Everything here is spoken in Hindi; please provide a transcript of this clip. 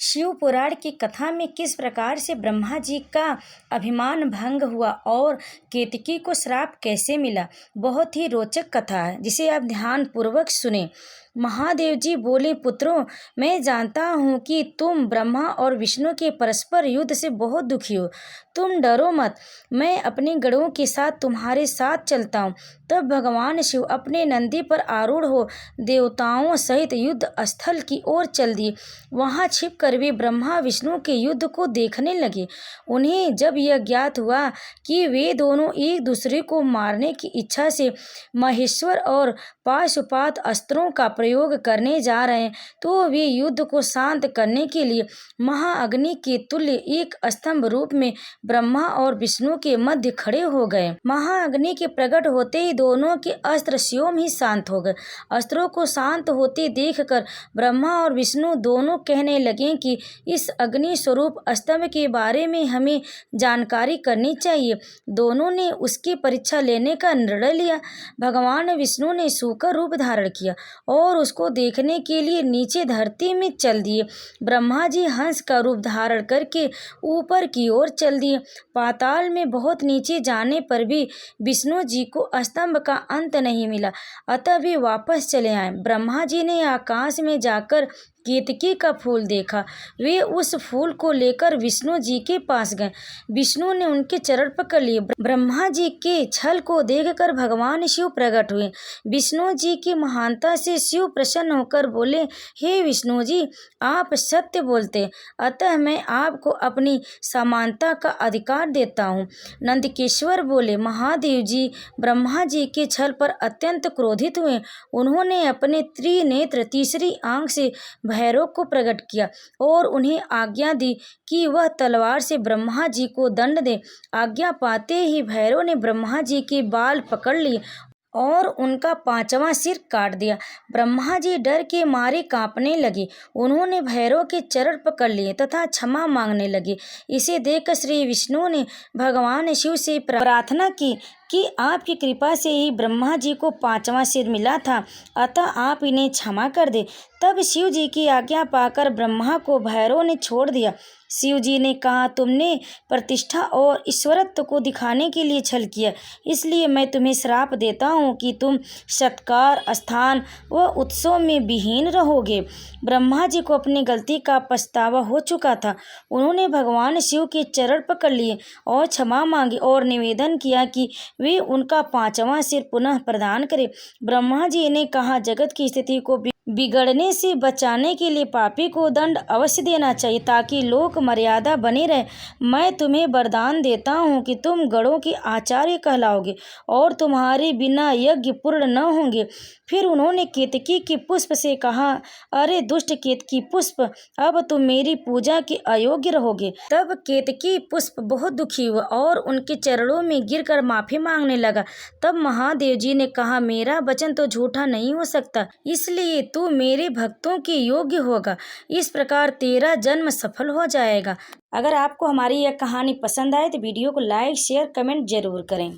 शिव पुराण की कथा में किस प्रकार से ब्रह्मा जी का अभिमान भंग हुआ और केतकी को श्राप कैसे मिला। बहुत ही रोचक कथा है जिसे आप ध्यान पूर्वक सुने। महादेव जी बोले, पुत्रों, मैं जानता हूँ कि तुम ब्रह्मा और विष्णु के परस्पर युद्ध से बहुत दुखी हो। तुम डरो मत, मैं अपने गणों के साथ तुम्हारे साथ चलता हूँ। तब भगवान शिव अपने नंदी पर आरूढ़ हो देवताओं सहित युद्ध स्थल की ओर चल दिए। वहां छिपकर वे ब्रह्मा विष्णु के युद्ध को देखने लगे। उन्हें जब यह ज्ञात हुआ कि वे दोनों एक दूसरे को मारने की इच्छा से महेश्वर और पाशुपात अस्त्रों का प्रयोग करने जा रहे हैं, तो वे युद्ध को शांत करने के लिए महाअग्नि के तुल्य एक स्तंभ रूप में ब्रह्मा और विष्णु के मध्य खड़े हो गए। महाअग्नि के प्रकट होते ही दोनों के अस्त्र स्वयं ही शांत हो गए। अस्त्रों को शांत होते देखकर ब्रह्मा और विष्णु दोनों कहने लगे कि इस अग्नि स्वरूप स्तंभ के बारे में हमें जानकारी करनी चाहिए। दोनों ने उसकी परीक्षा लेने का निर्णय लिया। भगवान विष्णु ने सूकर रूप धारण किया और उसको देखने के लिए नीचे धरती में चल दिए। ब्रह्मा जी हंस का रूप धारण करके ऊपर की ओर चल दिए। पाताल में बहुत नीचे जाने पर भी विष्णु जी को स्तंभ का अंत नहीं मिला, अतः वे वापस चले आए। ब्रह्मा जी ने आकाश में जाकर केतकी का फूल देखा। वे उस फूल को लेकर विष्णु जी के पास गए। विष्णु ने उनके चरण पकड़ लिए। ब्रह्मा जी के छल को देखकर भगवान शिव प्रकट हुए। विष्णु जी की महानता से शिव प्रसन्न होकर बोले, हे विष्णु जी, आप सत्य बोलते, अतः मैं आपको अपनी समानता का अधिकार देता हूँ। नंदकेश्वर बोले, महादेव जी ब्रह्मा जी के छल पर अत्यंत क्रोधित हुए। उन्होंने अपने त्रिनेत्र तीसरी आंख से भैरव को प्रकट किया और उन्हें आज्ञा दी कि वह तलवार से ब्रह्मा जी को दंड दे। आज्ञा पाते ही भैरव ने ब्रह्मा जी के बाल पकड़ लिए और उनका पांचवा सिर काट दिया। ब्रह्मा जी डर के मारे कांपने लगे। उन्होंने भैरव के चरण पकड़ लिए तथा क्षमा मांगने लगे। इसे देखकर श्री विष्णु ने भगवान शिव से प्रार्थना की कि आपकी कृपा से ही ब्रह्मा जी को पांचवा सिर मिला था, अतः आप इन्हें क्षमा कर दे। तब शिव जी की आज्ञा पाकर ब्रह्मा को भैरव ने छोड़ दिया। शिव जी ने कहा, तुमने प्रतिष्ठा और ईश्वरत्व को दिखाने के लिए छल किया, इसलिए मैं तुम्हें श्राप देता हूँ कि तुम सत्कार, स्थान व उत्सव में विहीन रहोगे। ब्रह्मा जी को अपनी गलती का पछतावा हो चुका था। उन्होंने भगवान शिव के चरण पकड़ लिए और क्षमा मांगी और निवेदन किया कि वे उनका पांचवा सिर पुनः प्रदान करें। ब्रह्मा जी ने कहा, जगत की स्थिति को बिगड़ने से बचाने के लिए पापी को दंड अवश्य देना चाहिए ताकि लोक मर्यादा बनी रहे। मैं तुम्हें वरदान देता हूँ कि तुम गणों के आचार्य कहलाओगे और तुम्हारे बिना यज्ञ पूर्ण न होंगे। फिर उन्होंने केतकी के पुष्प से कहा, अरे दुष्ट केतकी पुष्प, अब तुम मेरी पूजा के अयोग्य रहोगे। तब केतकी पुष्प बहुत दुखी हुआ और उनके चरणों में गिरकर माफी मांगने लगा। तब महादेव जी ने कहा, मेरा वचन तो झूठा नहीं हो सकता, इसलिए तू मेरे भक्तों के योग्य होगा। इस प्रकार तेरा जन्म सफल हो जाएगा। अगर आपको हमारी यह कहानी पसंद आए तो वीडियो को लाइक, शेयर, कमेंट जरूर करें।